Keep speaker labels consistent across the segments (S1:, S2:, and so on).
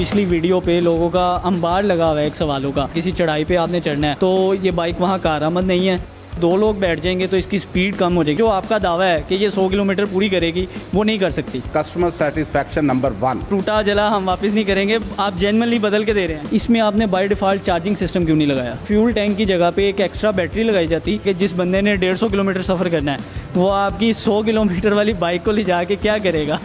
S1: पिछली वीडियो पे लोगों का अंबार लगा हुआ है एक सवालों का, किसी चढ़ाई पे आपने चढ़ना है तो ये बाइक वहाँ कारआमद नहीं है, 2 लोग बैठ जाएंगे तो इसकी स्पीड कम हो जाएगी। जो आपका दावा है कि ये 100 किलोमीटर पूरी करेगी वो नहीं कर सकती।
S2: Customer satisfaction number 1।
S1: टूटा जला हम वापस नहीं करेंगे, आप जेन्युइनली बदल के दे रहे हैं। इसमें आपने बाय डिफ़ॉल्ट चार्जिंग सिस्टम क्यों नहीं लगाया? फ्यूल टैंक की जगह पे एक एक्स्ट्रा बैटरी लगाई जाती कि जिस बंदे ने 150 किलोमीटर सफ़र करना है वो आपकी 100 किलोमीटर वाली बाइक को ले जाके क्या करेगा?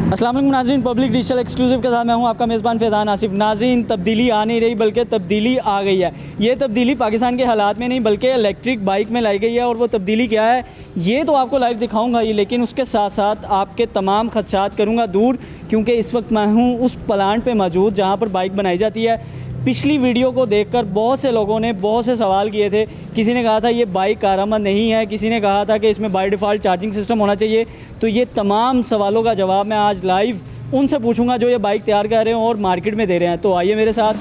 S1: अस्सलाम वालेकुम नाज़रीन, पब्लिक डिजिटल एक्सक्लूसिव के साथ मैं हूं आपका मेज़बान फैज़ान आसिफ। नाज़रीन, तब्दीली आ नहीं रही बल्कि तब्दीली आ गई है। ये तब्दीली पाकिस्तान के हालात में नहीं बल्कि इलेक्ट्रिक बाइक में लाई गई है। और वो तब्दीली क्या है ये तो आपको लाइव दिखाऊंगा ही, लेकिन उसके साथ साथ आपके तमाम खदशात करूँगा दूर, क्योंकि इस वक्त मैं हूँ उस प्लांट पर मौजूद जहाँ पर बाइक बनाई जाती है। पिछली वीडियो को देखकर बहुत से लोगों ने बहुत से सवाल किए थे। किसी ने कहा था ये बाइक कारआमद नहीं है, किसी ने कहा था कि इसमें बाय डिफ़ॉल्ट चार्जिंग सिस्टम होना चाहिए। तो ये तमाम सवालों का जवाब मैं आज लाइव उनसे पूछूंगा जो ये बाइक तैयार कर रहे हैं और मार्केट में दे रहे हैं। तो आइए मेरे साथ।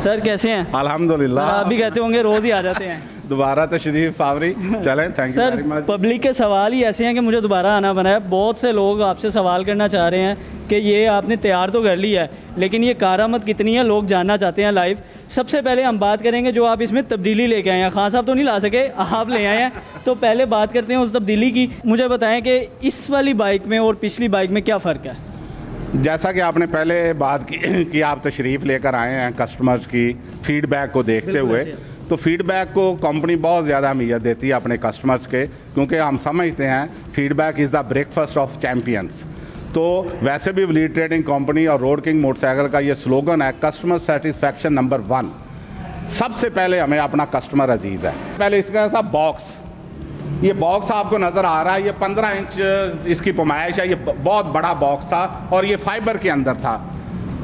S1: सर कैसे हैं?
S2: अल्हम्दुलिल्लाह।
S1: अभी कहते होंगे रोज़ ही आ जाते हैं।
S2: दोबारा तशरीफ आवरी, चलें। Thank you very much.
S1: Public के सवाल ही ऐसे हैं कि मुझे दोबारा आना बना है। बहुत से लोग आपसे सवाल करना चाह रहे हैं कि ये आपने तैयार तो कर लिया है लेकिन ये कारआमद कितनी है, लोग जानना चाहते हैं लाइव। सबसे पहले हम बात करेंगे जो आप इसमें तब्दीली लेके आए हैं। खान साहब तो नहीं ला सके, आप ले आए हैं, तो पहले बात करते हैं उस तब्दीली की। मुझे बताएं कि इस वाली बाइक में और पिछली बाइक में क्या फ़र्क है?
S2: जैसा कि आपने पहले बात की कि आप तशरीफ़ लेकर आए हैं कस्टमर्स की फीडबैक को देखते हुए, तो फीडबैक को कंपनी बहुत ज़्यादा अहमियत देती है अपने कस्टमर्स के, क्योंकि हम समझते हैं feedback is the breakfast of champions. तो वैसे भी वलीद ट्रेडिंग कंपनी और रोड किंग मोटरसाइकिल का ये स्लोगन है कस्टमर सेटिस्फैक्शन नंबर 1। सबसे पहले हमें अपना कस्टमर अजीज़ है। पहले इसका था बॉक्स। ये बॉक्स आपको नज़र आ रहा है, ये 15 इंच इसकी पैमाइश है। ये बहुत बड़ा बॉक्स था और ये फाइबर के अंदर था।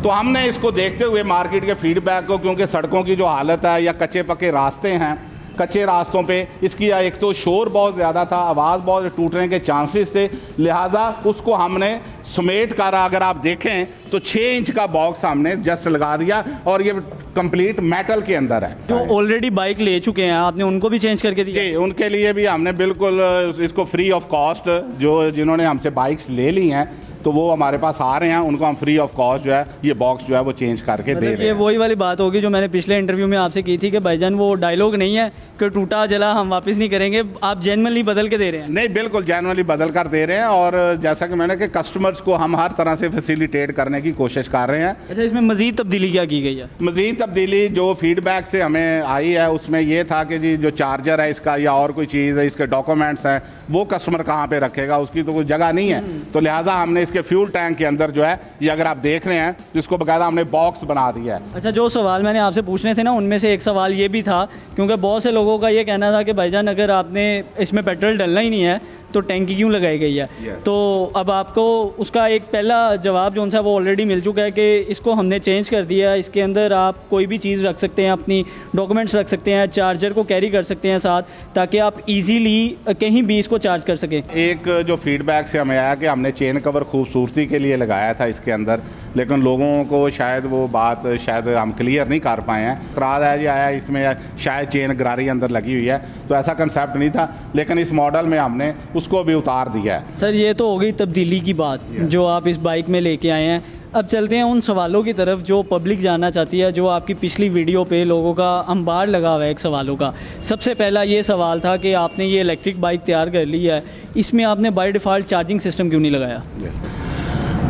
S2: तो हमने इसको देखते हुए मार्केट के फीडबैक को, क्योंकि सड़कों की जो हालत है या कच्चे पक्के रास्ते हैं, कच्चे रास्तों पे इसकी एक तो शोर बहुत ज़्यादा था, आवाज़ बहुत टूटने के चांसेस थे, लिहाजा उसको हमने समेट कर, अगर आप देखें तो 6 इंच का बॉक्स हमने जस्ट लगा दिया और ये कंप्लीट मेटल के अंदर है।
S1: जो ऑलरेडी बाइक ले चुके हैं आपने उनको भी चेंज करके दिया?
S2: जी, उनके लिए भी हमने बिल्कुल इसको फ्री ऑफ कॉस्ट, जो जिन्होंने हमसे बाइक्स ले ली हैं तो वो हमारे पास आ रहे हैं, उनको हम फ्री ऑफ कॉस्ट जो है ये बॉक्स जो है वो चेंज करके दे रहे हैं।
S1: ये वही वाली बात होगी जो मैंने पिछले इंटरव्यू में आपसे की थी कि भाईजान वो डायलॉग नहीं है कि टूटा जला हम वापस नहीं करेंगे, आप जेन्युइनली बदल के दे रहे हैं?
S2: नहीं, बिल्कुल जेन्युइनली बदल कर दे रहे हैं। और जैसा कि मैंने कि कस्टमर्स को हम हर तरह से फैसिलिटेट करने की कोशिश कर रहे हैं।
S1: अच्छा, इसमें मज़ीद तब्दीली क्या की गई है?
S2: मज़ीद तब्दीली जो फीडबैक से हमें आई है उसमें ये था कि जी जो चार्जर है इसका या और कोई चीज़ है, इसके डॉक्यूमेंट्स हैं, वो कस्टमर कहाँ पे रखेगा, उसकी तो कोई जगह नहीं है। तो लिहाजा हमने इसके फ्यूल टैंक के अंदर जो है ये अगर आप देख रहे हैं तो इसको बकायदा हमने बॉक्स बना दिया है।
S1: अच्छा, जो सवाल मैंने आपसे पूछने थे ना उनमें से एक सवाल ये भी था, क्योंकि बहुत से लोगों का ये कहना था कि भाईजान अगर आपने इसमें पेट्रोल डलना ही नहीं है तो टैंकी क्यों लगाई गई है? तो अब आपको उसका एक पहला जवाब जो सा वो ऑलरेडी मिल चुका है कि इसको हमने चेंज कर दिया। इसके अंदर आप कोई भी चीज़ रख सकते हैं, अपनी डॉक्यूमेंट्स रख सकते हैं, चार्जर को कैरी कर सकते हैं साथ, ताकि आप इजीली कहीं भी इसको चार्ज कर सकें।
S2: एक जो फीडबैक से हमें आया कि हमने चेन कवर खूबसूरती के लिए लगाया था इसके अंदर, लेकिन लोगों को शायद वो बात शायद हम क्लियर नहीं कर पाए हैं। इतराज़ है जी आया इसमें शायद चेन गरारी अंदर लगी हुई है, तो ऐसा कंसेप्ट नहीं था, लेकिन इस मॉडल में हमने उसको भी उतार दिया है।
S1: सर, ये तो हो गई तब्दीली की बात जो आप इस बाइक में लेके आए हैं। अब चलते हैं उन सवालों की तरफ जो पब्लिक जानना चाहती है, जो आपकी पिछली वीडियो पे लोगों का अंबार लगा हुआ है एक सवालों का। सबसे पहला ये सवाल था कि आपने ये इलेक्ट्रिक बाइक तैयार कर ली है, इसमें आपने बाय डिफ़ॉल्ट चार्जिंग सिस्टम क्यों नहीं लगाया?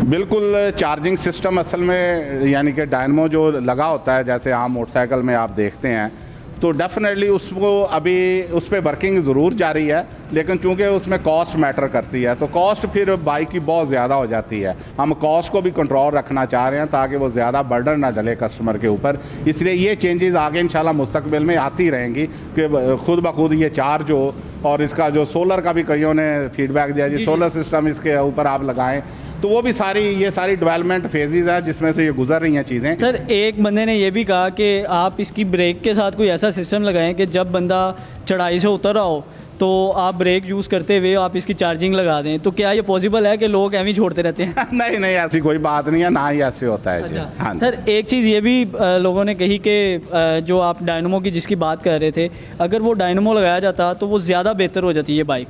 S2: बिल्कुल, चार्जिंग सिस्टम असल में यानी कि डायनमो जो लगा होता है, जैसे आम मोटरसाइकिल में आप देखते हैं, तो डेफिनेटली उसको अभी उस पर वर्किंग ज़रूर जारी है, लेकिन चूंकि उसमें कॉस्ट मैटर करती है तो कॉस्ट फिर बाइक की बहुत ज़्यादा हो जाती है। हम कॉस्ट को भी कंट्रोल रखना चाह रहे हैं ताकि वो ज़्यादा बर्डन ना डले कस्टमर के ऊपर, इसलिए ये चेंजेस आगे इंशाल्लाह मुस्तकबिल में आती रहेंगी कि खुद ब खुद ये चार्ज हो। और इसका जो सोलर का भी कईयों ने फीडबैक दिया जी सोलर सिस्टम इसके ऊपर आप लगाएं, तो वो भी ये सारी डेवलपमेंट फेजेस हैं जिसमें से ये गुजर रही हैं चीज़ें।
S1: सर, एक बंदे ने ये भी कहा कि आप इसकी ब्रेक के साथ कोई ऐसा सिस्टम लगाएं कि जब बंदा चढ़ाई से उतर रहा हो तो आप ब्रेक यूज़ करते हुए आप इसकी चार्जिंग लगा दें, तो क्या ये पॉसिबल है कि लोग एवं छोड़ते रहते हैं?
S2: नहीं नहीं, ऐसी कोई बात नहीं है, ना ही ऐसे होता है।
S1: अच्छा।
S2: हाँ
S1: सर, एक चीज़ ये भी लोगों ने कही कि जो आप डायनमो की जिसकी बात कर रहे थे, अगर वो डायनमो लगाया जाता तो वो ज़्यादा बेहतर हो जाती है बाइक।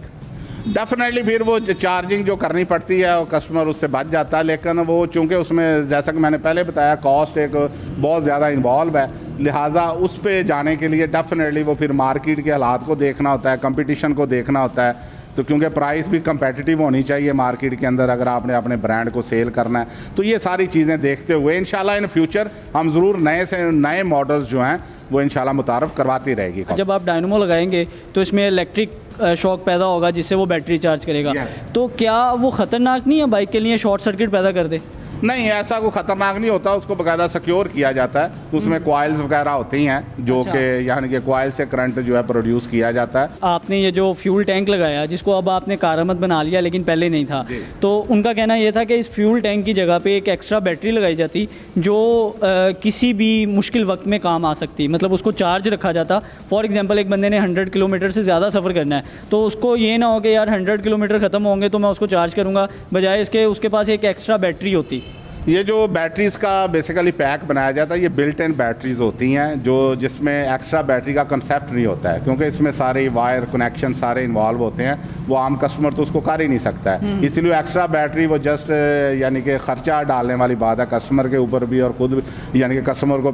S2: डेफिनेटली फिर वो चार्जिंग जो करनी पड़ती है वो कस्टमर उससे बच जाता है, लेकिन वो चूँकि उसमें जैसा कि मैंने पहले बताया कॉस्ट एक बहुत ज़्यादा इन्वॉल्व है, लिहाजा उस पे जाने के लिए डेफिनेटली वो फिर मार्केट के हालात को देखना होता है, कंपटीशन को देखना होता है। तो क्योंकि प्राइस भी कंपेटिटिव होनी चाहिए मार्केट के अंदर अगर आपने अपने ब्रांड को सेल करना है। तो ये सारी चीज़ें देखते हुए इंशाल्लाह इन फ्यूचर हम ज़रूर नए से नए मॉडल्स जो हैं वो इंशाल्लाह मुतारफ़ करवाती रहेगी।
S1: जब आप डायनमो लगाएंगे तो इसमें इलेक्ट्रिक शॉक पैदा होगा जिससे वो बैटरी चार्ज करेगा। तो क्या वो ख़तरनाक नहीं है बाइक के लिए, शॉर्ट सर्किट पैदा कर दे?
S2: नहीं, ऐसा कोई ख़तरनाक नहीं होता, उसको बाकायदा सिक्योर किया जाता है। उसमें कॉइल्स वगैरह होती हैं जो कि यानी कि कॉइल से करंट जो है प्रोड्यूस किया जाता है।
S1: आपने ये जो फ्यूल टैंक लगाया जिसको अब आपने कारआमद बना लिया लेकिन पहले नहीं था, तो उनका कहना ये था कि इस फ्यूल टैंक की जगह पे एक एक्स्ट्रा बैटरी लगाई जाती जो किसी भी मुश्किल वक्त में काम आ सकती, मतलब उसको चार्ज रखा जाता। फॉर एग्जांपल एक बंदे ने 100 किलोमीटर से ज़्यादा सफ़र करना है तो उसको ये ना हो कि यार 100 किलोमीटर ख़त्म होंगे तो मैं उसको चार्ज करूँगा, बजाय इसके उसके पास एक एक्स्ट्रा बैटरी होती।
S2: ये जो बैटरीज़ का बेसिकली पैक बनाया जाता है ये बिल्ट इन बैटरीज़ होती हैं जो जिसमें एक्स्ट्रा बैटरी का कंसेप्ट नहीं होता है, क्योंकि इसमें सारे वायर कनेक्शन सारे इन्वॉल्व होते हैं। वो आम कस्टमर तो उसको कर ही नहीं सकता है, इसलिए एक्स्ट्रा बैटरी वो जस्ट यानी कि ख़र्चा डालने वाली बात है कस्टमर के ऊपर भी और ख़ुद यानी कि कस्टमर को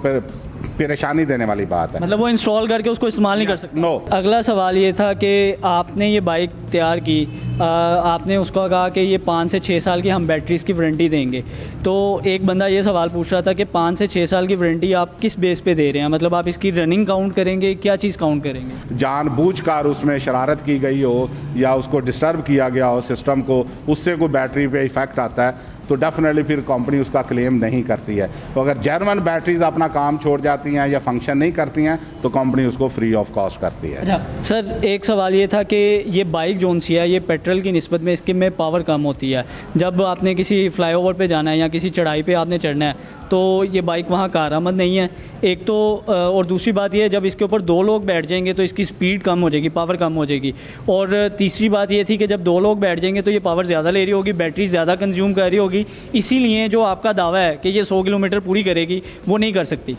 S2: परेशानी देने वाली बात है।
S1: मतलब वो इंस्टॉल करके उसको इस्तेमाल नहीं कर सकते।
S2: नो।
S1: अगला सवाल ये था कि आपने ये बाइक तैयार की, आपने उसको कहा कि ये 5 से 6 साल की हम बैटरीज़ की वारंटी देंगे। तो एक बंदा ये सवाल पूछ रहा था कि 5 से 6 साल की वारंटी आप किस बेस पे दे रहे हैं, मतलब आप इसकी रनिंग काउंट करेंगे, क्या चीज़ काउंट करेंगे?
S2: जानबूझकर उसमें शरारत की गई हो या उसको डिस्टर्ब किया गया हो सिस्टम को, उससे कोई बैटरी पे इफ़ेक्ट आता है तो डेफिनेटली फिर कंपनी उसका क्लेम नहीं करती है। तो अगर जेन्युइन बैटरीज अपना काम छोड़ जाती हैं या फंक्शन नहीं करती हैं तो कंपनी उसको फ्री ऑफ कॉस्ट करती है।
S1: अच्छा सर, एक सवाल ये था कि ये बाइक जोन सी है ये पेट्रोल की निस्बत में इसके में पावर कम होती है। जब आपने किसी फ्लाईओवर पे जाना है या किसी चढ़ाई पे आपने चढ़ना है तो ये बाइक वहाँ कारआमद नहीं है एक तो, और दूसरी बात ये है जब इसके ऊपर 2 लोग बैठ जाएंगे तो इसकी स्पीड कम हो जाएगी, पावर कम हो जाएगी। और तीसरी बात ये थी कि जब 2 लोग बैठ जाएंगे तो ये पावर ज़्यादा ले रही होगी, बैटरी ज़्यादा कंज्यूम कर रही होगी, इसीलिए जो आपका दावा है कि ये 100 किलोमीटर पूरी करेगी वो नहीं कर सकती।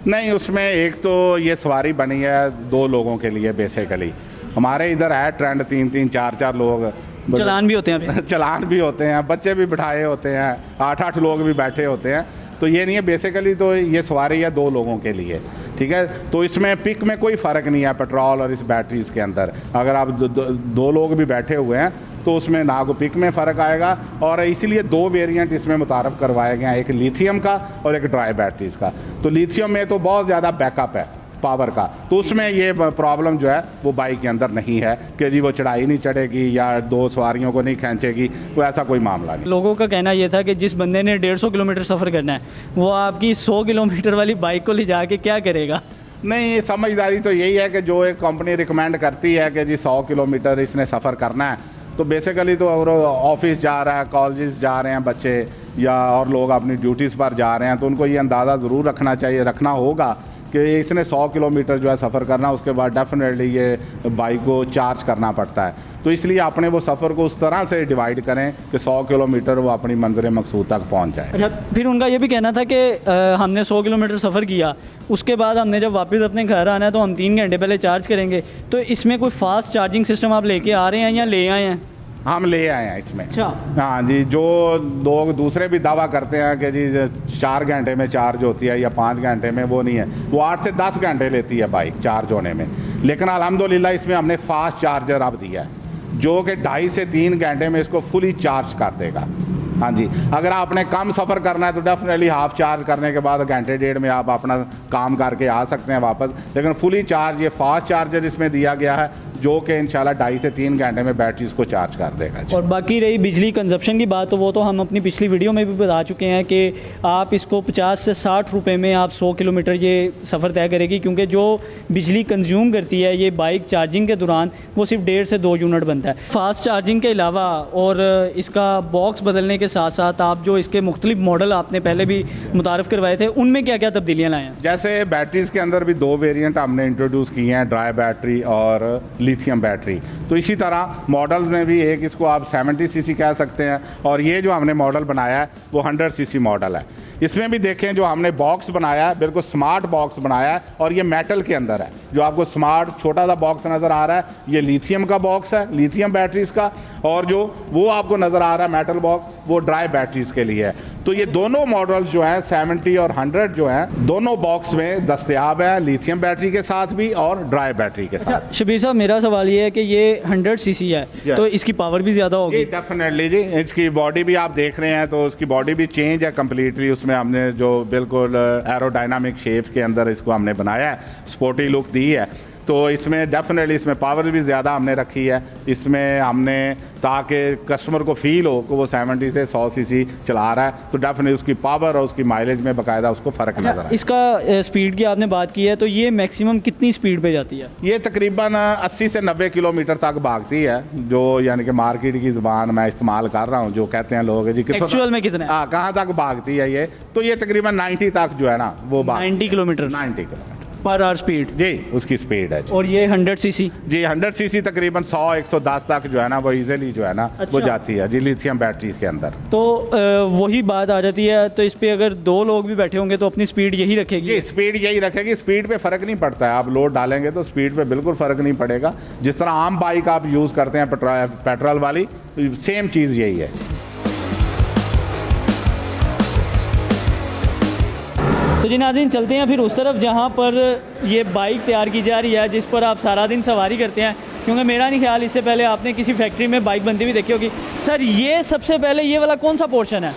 S2: नहीं, उसमें एक तो ये सवारी बनी है 2 लोगों के लिए बेसिकली। हमारे इधर है ट्रेंड 3-3 4-4 लोग,
S1: चलान भी होते हैं
S2: चलान भी होते हैं, बच्चे भी बिठाए होते हैं, 8-8 लोग भी बैठे होते हैं। तो ये नहीं है, बेसिकली तो ये सवारी है 2 लोगों के लिए, ठीक है। तो इसमें पिक में कोई फ़र्क नहीं है पेट्रोल और इस बैटरीज़ के अंदर। अगर आप 2 लोग भी बैठे हुए हैं तो उसमें ना को पिक में फ़र्क आएगा। और इसीलिए 2 वेरिएंट इसमें मुतारफ़ करवाए गए हैं, एक लिथियम का और एक ड्राई बैटरीज़ का। तो लिथियम में तो बहुत ज़्यादा बैकअप है पावर का, तो उसमें ये प्रॉब्लम जो है वो बाइक के अंदर नहीं है कि जी वो चढ़ाई नहीं चढ़ेगी या 2 सवारियों को नहीं खींचेगी, वो ऐसा कोई मामला नहीं।
S1: लोगों का कहना ये था कि जिस बंदे ने 150 किलोमीटर सफ़र करना है वो आपकी 100 किलोमीटर वाली बाइक को ले जाके क्या करेगा?
S2: नहीं, समझदारी तो यही है कि जो एक कंपनी रिकमेंड करती है कि जी 100 किलोमीटर इसने सफ़र करना है, तो बेसिकली तो अगर ऑफिस जा रहा है, कॉलेज जा रहे हैं बच्चे या और लोग अपनी ड्यूटीज़ पर जा रहे हैं तो उनको ये अंदाज़ा ज़रूर रखना होगा कि इसने 100 किलोमीटर जो है सफ़र करना, उसके बाद डेफिनेटली ये बाइक को चार्ज करना पड़ता है। तो इसलिए अपने वो सफ़र को उस तरह से डिवाइड करें कि 100 किलोमीटर वो अपनी मंज़िल मकसूद तक पहुंच जाए।
S1: अच्छा, फिर उनका ये भी कहना था कि हमने 100 किलोमीटर सफ़र किया, उसके बाद हमने जब वापस अपने घर आना है तो हम 3 घंटे पहले चार्ज करेंगे। तो इसमें कोई फास्ट चार्जिंग सिस्टम आप लेके आ रहे हैं या ले आए हैं?
S2: हम ले आए हैं इसमें।
S1: अच्छा।
S2: हाँ जी, जो लोग दूसरे भी दावा करते हैं कि जी 4 घंटे में चार्ज होती है या 5 घंटे में, वो नहीं है। वो 8 से 10 घंटे लेती है बाइक चार्ज होने में। लेकिन अल्हम्दुलिल्लाह इसमें हमने फास्ट चार्जर अब दिया है जो कि 2.5 से 3 घंटे में इसको फुली चार्ज कर देगा। हाँ जी, अगर आपने कम सफ़र करना है तो डेफिनेटली हाफ चार्ज करने के बाद घंटे 1.5 में आप अपना काम करके आ सकते हैं वापस। लेकिन फुली चार्ज ये फास्ट चार्जर इसमें दिया गया है जो कि इंशाल्लाह 2.5 से 3 घंटे में बैटरीज को चार्ज कर देगा।
S1: और बाकी रही बिजली कंजप्शन की बात, तो वो तो हम अपनी पिछली वीडियो में भी बता चुके हैं कि आप इसको 50 से 60 रुपए में आप 100 किलोमीटर ये सफ़र तय करेगी, क्योंकि जो बिजली कंज्यूम करती है ये बाइक चार्जिंग के दौरान वो सिर्फ 1.5 से 2 यूनिट बनता है। फास्ट चार्जिंग के अलावा और इसका बॉक्स बदलने के साथ साथ आप जो इसके मुख्तलिफ मॉडल आपने पहले भी मुतारफ़ करवाए थे उनमें क्या क्या तब्दीलियाँ लाए हैं?
S2: जैसे बैटरीज़ के अंदर भी 2 वेरिएंट हमने इंट्रोड्यूस किए हैं, ड्राई बैटरी और लिथियम बैटरी। तो इसी तरह मॉडल्स में भी एक इसको आप 70 सीसी कह सकते हैं, और ये जो हमने मॉडल बनाया है वो 100 सीसी मॉडल है। इसमें भी देखें जो हमने बॉक्स बनाया है बिल्कुल स्मार्ट बॉक्स बनाया है, और ये मेटल के अंदर है। जो आपको स्मार्ट छोटा सा बॉक्स नज़र आ रहा है ये लिथियम का बॉक्स है, लिथियम बैटरीज का, और जो वो आपको नज़र आ रहा है मेटल बॉक्स वो ड्राई बैटरीज के लिए है। तो ये दोनों मॉडल्स जो हैं 70 और 100 जो हैं दोनों बॉक्स में दस्तयाब हैं, लिथियम बैटरी के साथ भी और ड्राई बैटरी के साथ।
S1: शबीर साहब, मेरा सवाल ये है कि ये 100 सीसी है तो इसकी पावर भी ज़्यादा होगी?
S2: डेफिनेटली जी, इसकी बॉडी भी आप देख रहे हैं तो उसकी बॉडी भी चेंज है कम्प्लीटली। उसमें हमने जो बिल्कुल एरोडायनामिक शेप के अंदर इसको हमने बनाया है, स्पोर्टी लुक दी है। तो इसमें डेफिनेटली इसमें पावर भी ज़्यादा हमने रखी है इसमें हमने, ताकि कस्टमर को फील हो कि वो 70 से 100 सीसी चला रहा है, तो डेफिनेटली उसकी पावर और उसकी माइलेज में बाकायदा उसको फ़र्क नज़र आए।
S1: इसका स्पीड की आपने बात की है, तो ये मैक्सिमम कितनी स्पीड पे जाती है?
S2: ये तकरीबन 80 से 90 किलोमीटर तक भागती है, जो यानी कि मार्केट की ज़बान मैं इस्तेमाल कर रहा हूँ, जो कहते हैं लोग जी
S1: एक्चुअल में कितना?
S2: हाँ, कहाँ तक भागती है ये, तो ये तकरीबन 90 तक जो है ना वो
S1: 90 kilometre
S2: 90 kilometre
S1: per hour speed
S2: जी उसकी स्पीड है जी।
S1: और ये 100 सीसी?
S2: जी 100 सीसी तकरीबन 100-110 तक जो है ना वो इजीली जो है ना वो जाती है जी लिथियम बैटरी के अंदर।
S1: तो वही बात आ जाती है, तो इस पे अगर 2 लोग भी बैठे होंगे तो अपनी स्पीड यही रखेगी?
S2: जी स्पीड यही रखेगी, स्पीड पे फ़र्क नहीं पड़ता है। आप लोड डालेंगे तो स्पीड पे बिल्कुल फ़र्क नहीं पड़ेगा। जिस तरह आम बाइक आप यूज़ करते हैं पेट्रोल वाली, सेम चीज़ यही है।
S1: तो जी नाज़रीन, चलते हैं फिर उस तरफ जहाँ पर ये बाइक तैयार की जा रही है जिस पर आप सारा दिन सवारी करते हैं, क्योंकि मेरा नहीं ख्याल इससे पहले आपने किसी फैक्ट्री में बाइक बनती हुई देखी होगी। सर, ये सबसे पहले ये वाला कौन सा पोर्शन है?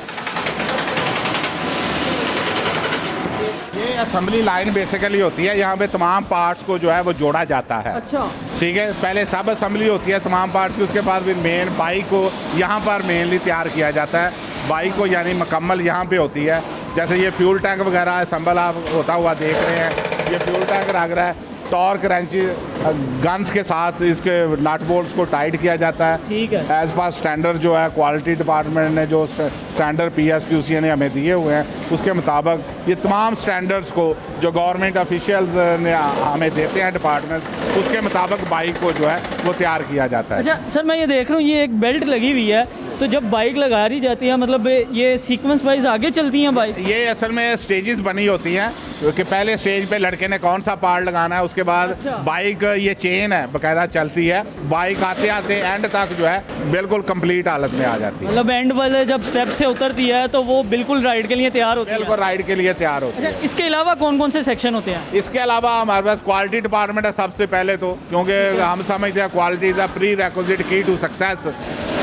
S2: ये असेंबली लाइन बेसिकली होती है, यहाँ पे तमाम पार्ट्स को जो है वो जोड़ा जाता है।
S1: अच्छा,
S2: ठीक है, पहले सब असेंबली होती है तमाम पार्ट्स की, उसके बाद फिर मेन बाइक को यहाँ पर मेनली तैयार किया जाता है। बाइक को यानी मुकम्मल यहाँ पे होती है। जैसे ये फ्यूल टैंक वगैरह असेंबल आप होता हुआ देख रहे हैं, ये फ्यूल टैंक लग रहा है, टॉर्क रेंची गन्स के साथ इसके नट बोल्ट्स को टाइट किया जाता है।
S1: ठीक है।
S2: एज पर स्टैंडर्ड जो है क्वालिटी डिपार्टमेंट ने जो स्टैंडर्ड PSQC ने हमें दिए हुए हैं उसके मुताबिक ये तमाम स्टैंडर्ड्स को जो गवर्नमेंट ऑफिशियल्स ने हमें देते हैं डिपार्टमेंट, उसके मुताबिक बाइक को जो है वो तैयार किया जाता है।
S1: अच्छा सर, मैं ये देख रहा हूँ ये एक बेल्ट लगी हुई है, तो जब बाइक लगा रही जाती है मतलब ये सीक्वेंस वाइज आगे चलती हैं बाइक?
S2: ये असल में स्टेजेस बनी होती हैं, क्योंकि पहले स्टेज पे लड़के ने कौन सा पार्ट लगाना है, उसके बाद बाइक ये चेन है बाकायदा चलती है, बाइक आते आते एंड तक जो है बिल्कुल कंप्लीट हालत में आ जाती है।
S1: मतलब एंड वाले जब स्टेप से उतरती है तो वो बिल्कुल राइड के लिए तैयार होती है?
S2: बिल्कुल राइड के लिए तैयार होती है।
S1: अच्छा, इसके अलावा कौन कौन से सेक्शन होते हैं?
S2: इसके अलावा हमारे पास क्वालिटी डिपार्टमेंट है सबसे पहले तो, क्योंकि हम समझते हैं quality is a pre requisite की टू सक्सेस।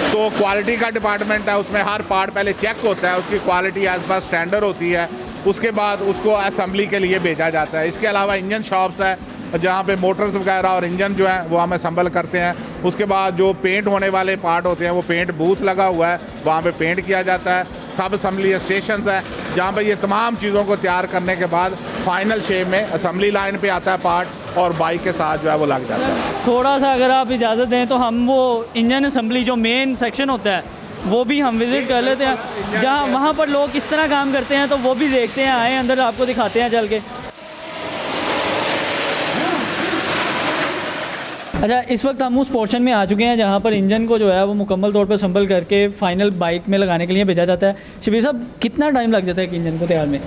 S2: तो क्वालिटी का डिपार्टमेंट है, उसमें हर पार्ट पहले चेक होता है, उसकी क्वालिटी एज पर स्टैंडर्ड होती है, उसके बाद उसको असेंबली के लिए भेजा जाता है। इसके अलावा इंजन शॉप्स है जहाँ पे मोटर्स वगैरह और इंजन जो है वो हम असेंबल करते हैं। उसके बाद जो पेंट होने वाले पार्ट होते हैं वो पेंट बूथ लगा हुआ है, वहाँ पे पेंट किया जाता है। सब असेंबली स्टेशंस है जहाँ पे ये तमाम चीज़ों को तैयार करने के बाद फाइनल शेप में असेंबली लाइन पे आता है पार्ट और बाइक के साथ जो है वो लग जाता है।
S1: थोड़ा सा अगर आप इजाज़त दें तो हम वो इंजन असेंबली जो मेन सेक्शन होता है वो भी हम विज़िट कर लेते हैं, जहाँ वहाँ पर लोग किस तरह काम करते हैं, तो वो भी देखते हैं। आए अंदर, आपको दिखाते हैं चल के। अच्छा, इस वक्त हम उस पोर्शन में आ चुके हैं जहाँ पर इंजन को जो है वो मुकम्मल तौर पर संभल करके फाइनल बाइक में लगाने के लिए भेजा जाता है। शबीर साहब, कितना टाइम लग जाता है कि इंजन को तैयार में?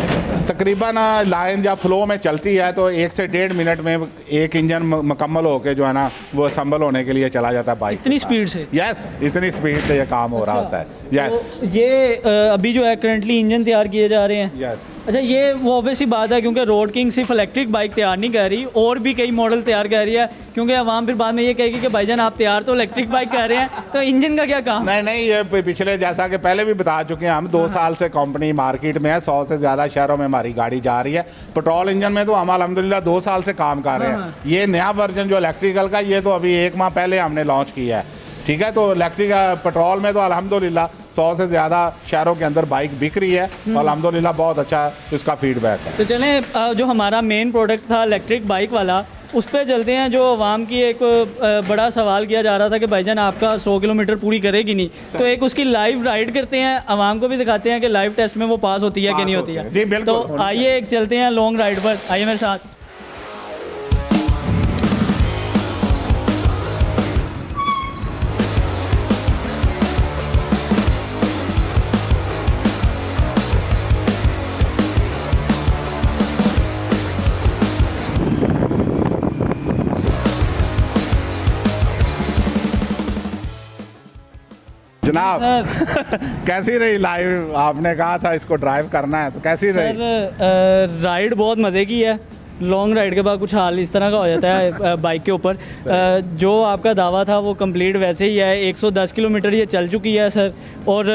S2: तकरीबन लाइन जब फ्लो में चलती है तो 1 से 1.5 मिनट में एक इंजन मुकम्मल होकर जो है ना वो असम्बल होने के लिए चला जाता है बाइक।
S1: इतनी स्पीड से?
S2: यस, इतनी स्पीड से ये काम हो रहा होता है। यस,
S1: तो ये अभी जो है करंटली इंजन तैयार किए जा रहे हैं?
S2: यस।
S1: अच्छा, ये वो ऑब्वियस ही बात है क्योंकि रोड किंग सिर्फ इलेक्ट्रिक बाइक तैयार नहीं कर रही, और भी कई मॉडल तैयार कर रही है, क्योंकि आवाम फिर बाद में ये कहेगी कि भाईजान आप तैयार तो इलेक्ट्रिक बाइक कर रहे हैं, तो इंजन का क्या काम?
S2: नहीं, ये पिछले जैसा कि पहले भी बता चुके हैं हम, 2 साल से कंपनी मार्केट में है, 100 से ज़्यादा शहरों में हमारी गाड़ी जा रही है। पेट्रोल इंजन में तो हम अल्हम्दुलिल्लाह 2 साल से काम कर रहे हैं। ये नया वर्जन जो इलेक्ट्रिकल का, ये तो अभी 1 माह पहले हमने लॉन्च किया है। ठीक है, तो इलेक्ट्रिक पेट्रोल में तो अल्हम्दुलिल्लाह 100 से ज़्यादा शहरों के अंदर बाइक बिक रही है और अल्हम्दुलिल्लाह बहुत अच्छा इसका फीडबैक है।
S1: तो चलें, जो हमारा मेन प्रोडक्ट था इलेक्ट्रिक बाइक वाला, उस पर चलते हैं। जो आवाम की एक बड़ा सवाल किया जा रहा था कि भाईजान आपका 100 किलोमीटर पूरी करेगी नहीं, तो एक उसकी लाइव राइड करते हैं, आवाम को भी दिखाते हैं कि लाइव टेस्ट में वो पास होती है कि नहीं होती है।
S2: जी बिल्कुल।
S1: तो आइए एक चलते हैं लॉन्ग राइड पर, आइए मेरे साथ।
S2: जनाब कैसी रही लाइव? आपने कहा था इसको ड्राइव करना है, तो कैसी रही?
S1: सर राइड बहुत मज़े की है। लॉन्ग राइड के बाद कुछ हाल इस तरह का हो जाता है बाइक के ऊपर। जो आपका दावा था वो कंप्लीट वैसे ही है। 110 किलोमीटर ये चल चुकी है सर। और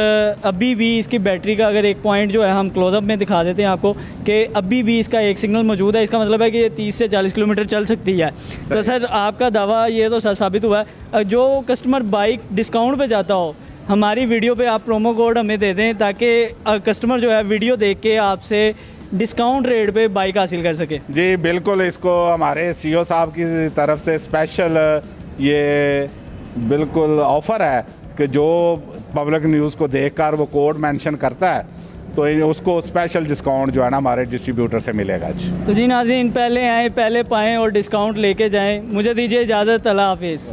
S1: अभी भी इसकी बैटरी का अगर एक पॉइंट जो है हम क्लोजअप में दिखा देते हैं आपको कि अभी भी इसका एक सिग्नल मौजूद है। इसका मतलब है कि ये 30 से 40 किलोमीटर चल सकती है। तो सर आपका दावा ये तो सर साबित हुआ है। जो कस्टमर बाइक डिस्काउंट पे जाता हो, हमारी वीडियो पे आप प्रोमो कोड हमें दे दें ताकि कस्टमर जो है वीडियो देख के आपसे डिस्काउंट रेट पे बाइक हासिल कर सके।
S2: जी बिल्कुल, इसको हमारे सीईओ साहब की तरफ से स्पेशल ये बिल्कुल ऑफ़र है कि जो पब्लिक न्यूज़ को देखकर वो कोड मेंशन करता है तो उसको स्पेशल डिस्काउंट जो है ना हमारे डिस्ट्रीब्यूटर से मिलेगा जी।
S1: तो जी नाज़रीन, पहले आएँ, पहले पाएँ और डिस्काउंट लेके जाएँ। मुझे दीजिए इजाज़त। अल्लाह हाफिज़।